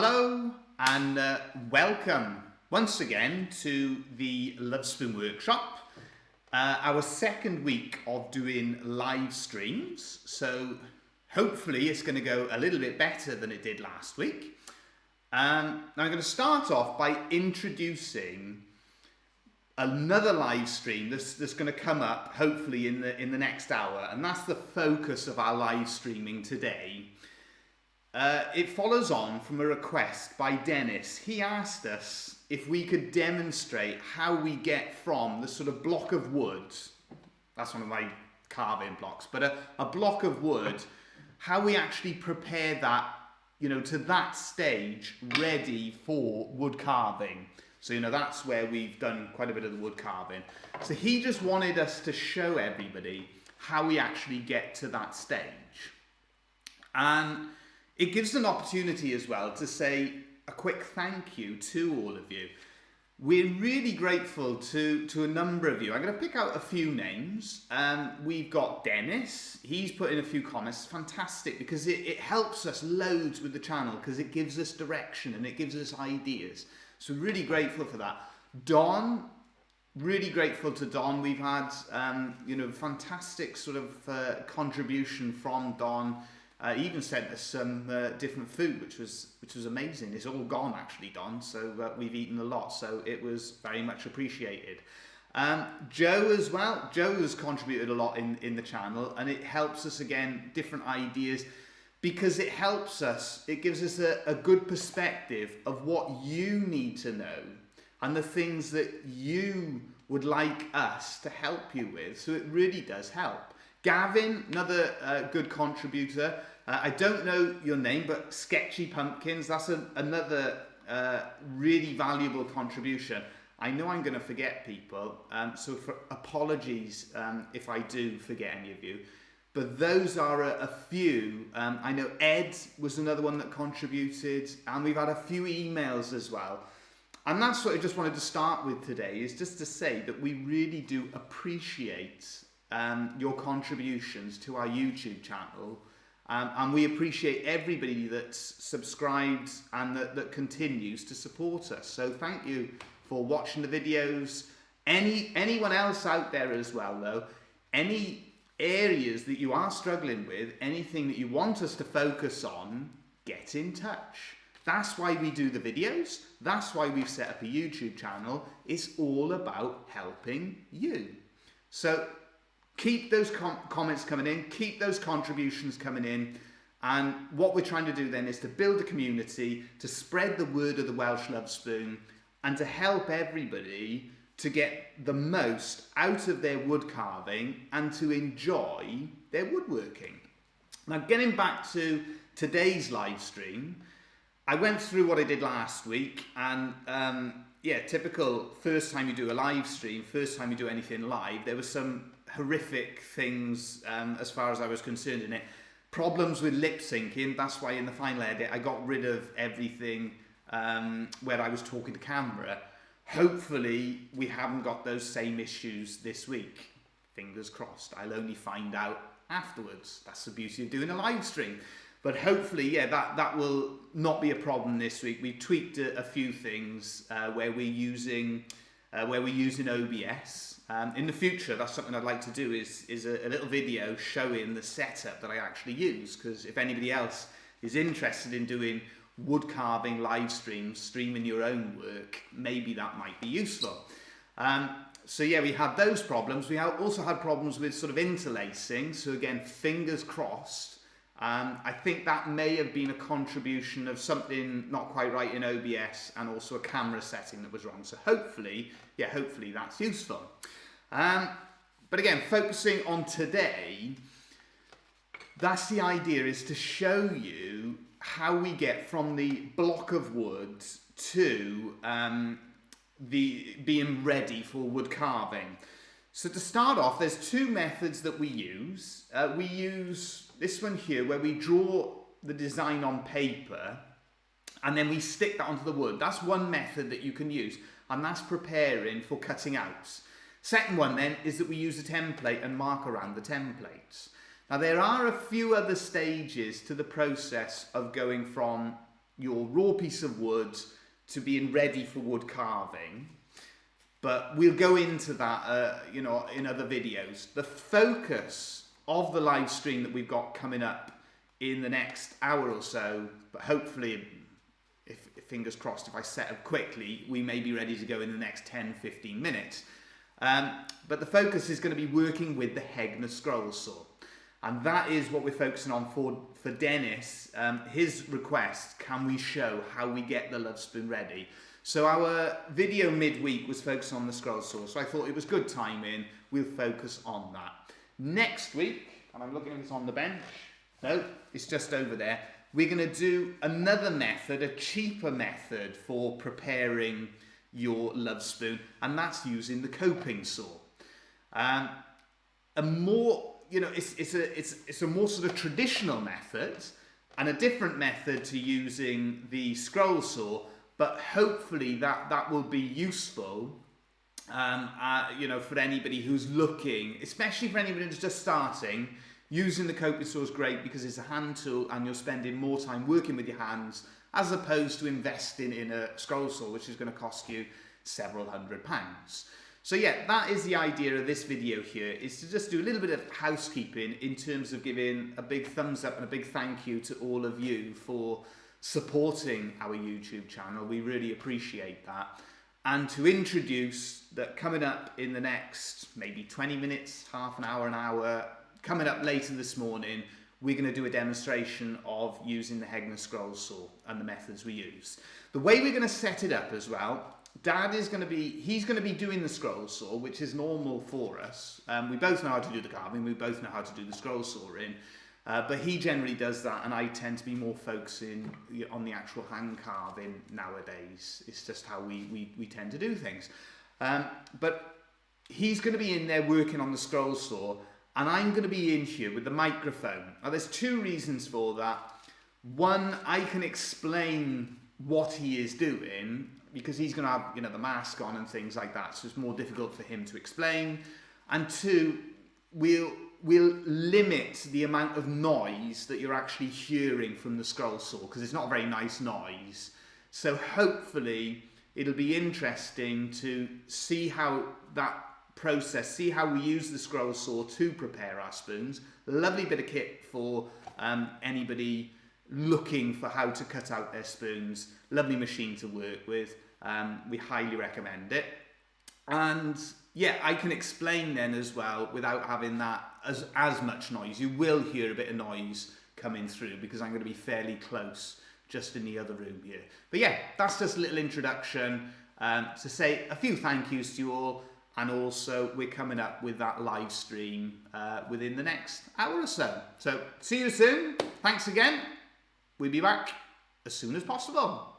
Hello and welcome once again to the Lovespoon workshop. Our second week of doing live streams, so hopefully it's going to go a little bit better than it did last week. Now I'm going to start off by introducing another live stream that's going to come up hopefully in the next hour, and that's the focus of our live streaming today. It follows on from a request by Dennis. He asked us if we could demonstrate how we get from the sort of block of wood, that's one of my carving blocks, but a block of wood, how we actually prepare that, to that stage ready for wood carving. So, that's where we've done quite a bit of the wood carving. So he just wanted us to show everybody how we actually get to that stage. And it gives an opportunity as well to say a quick thank you to all of you. We're really grateful to a number of you. I'm going to pick out a few names. We've got Dennis. He's put in a few comments. Fantastic, because it helps us loads with the channel because it gives us direction and it gives us ideas. So really grateful for that. Don, really grateful to Don. We've had fantastic sort of contribution from Don. He even sent us some different food, which was amazing. It's all gone actually, Don, so we've eaten a lot, so it was very much appreciated. Joe as well. Joe has contributed a lot in the channel, and it helps us, again, different ideas, because it helps us, it gives us a good perspective of what you need to know and the things that you would like us to help you with, so it really does help. Gavin, another good contributor. I don't know your name, but Sketchy Pumpkins, that's another really valuable contribution. I know I'm going to forget people, so apologies if I do forget any of you. But those are a few. I know Ed was another one that contributed, and we've had a few emails as well. And that's what I just wanted to start with today, is just to say that we really do appreciate your contributions to our YouTube channel, and we appreciate everybody that's subscribed and that continues to support us. So thank you for watching the videos. Anyone else out there as well though, any areas that you are struggling with, anything that you want us to focus on, get in touch. That's why we do the videos. That's why we've set up a YouTube channel. It's all about helping you. So keep those comments coming in, keep those contributions coming in, and what we're trying to do then is to build a community, to spread the word of the Welsh Lovespoon, and to help everybody to get the most out of their wood carving and to enjoy their woodworking. Now, getting back to today's live stream, I went through what I did last week, and yeah, typical first time you do a live stream, first time you do anything live, there was some horrific things as far as I was concerned in it. Problems with lip syncing, that's why in the final edit I got rid of everything where I was talking to camera. Hopefully we haven't got those same issues this week. Fingers crossed. I'll only find out afterwards. That's the beauty of doing a live stream. But hopefully, yeah, that will not be a problem this week. We've tweaked a few things where we're using OBS. In the future, that's something I'd like to do, is a little video showing the setup that I actually use, because if anybody else is interested in doing wood carving live streams, streaming your own work, maybe that might be useful. So yeah, we had those problems. We also had problems with sort of interlacing, so again, fingers crossed. I think that may have been a contribution of something not quite right in OBS, and also a camera setting that was wrong. So hopefully that's useful. But again, focusing on today, that's the idea, is to show you how we get from the block of wood to being ready for wood carving. So to start off, there's two methods that we use. We use this one here, where we draw the design on paper and then we stick that onto the wood. That's one method that you can use, and that's preparing for cutting out. Second one then is that we use a template and mark around the templates. Now there are a few other stages to the process of going from your raw piece of wood to being ready for wood carving. But we'll go into that, you know, in other videos. The focus of the live stream that we've got coming up in the next hour or so, but hopefully, if fingers crossed, if I set up quickly, we may be ready to go in the next 10-15 minutes. But the focus is going to be working with the Hegner scroll saw. And that is what we're focusing on for Dennis. His request, can we show how we get the Lovespoon ready? So our video midweek was focused on the scroll saw, so I thought it was good timing. We'll focus on that. Next week, and I'm looking at this on the bench. No, it's just over there. We're going to do another method, a cheaper method for preparing your Lovespoon, and that's using the coping saw. A more, you know, it's a more sort of traditional method and a different method to using the scroll saw, but hopefully that will be useful, you know, for anybody who's looking, especially for anybody who's just starting. Using the coping saw is great because it's a hand tool and you're spending more time working with your hands as opposed to investing in a scroll saw, which is going to cost you several £100s. So yeah, that is the idea of this video here, is to just do a little bit of housekeeping in terms of giving a big thumbs up and a big thank you to all of you for supporting our YouTube channel. We really appreciate that. And to introduce that coming up in the next maybe 20 minutes, half an hour, coming up later this morning, we're going to do a demonstration of using the Hegner scroll saw and the methods we use. The way we're going to set it up as well, Dad is going to be doing the scroll saw, which is normal for us. We both know how to do the carving, we both know how to do the scroll sawing, but he generally does that, and I tend to be more focusing on the actual hand carving nowadays. It's just how we tend to do things. But he's going to be in there working on the scroll saw, and I'm going to be in here with the microphone. Now, there's two reasons for that. One, I can explain what he is doing because he's going to have, you know, the mask on and things like that, so it's more difficult for him to explain. And two, we'll limit the amount of noise that you're actually hearing from the scroll saw because it's not a very nice noise. So hopefully it'll be interesting to see how that process, see how we use the scroll saw to prepare our spoons. Lovely bit of kit for anybody looking for how to cut out their spoons. Lovely machine to work with. We highly recommend it. And yeah, I can explain then as well without having that as much noise. You will hear a bit of noise coming through because I'm going to be fairly close just in the other room here. But yeah, that's just a little introduction to say a few thank yous to you all. And also, we're coming up with that live stream within the next hour or so. So, see you soon. Thanks again. We'll be back as soon as possible.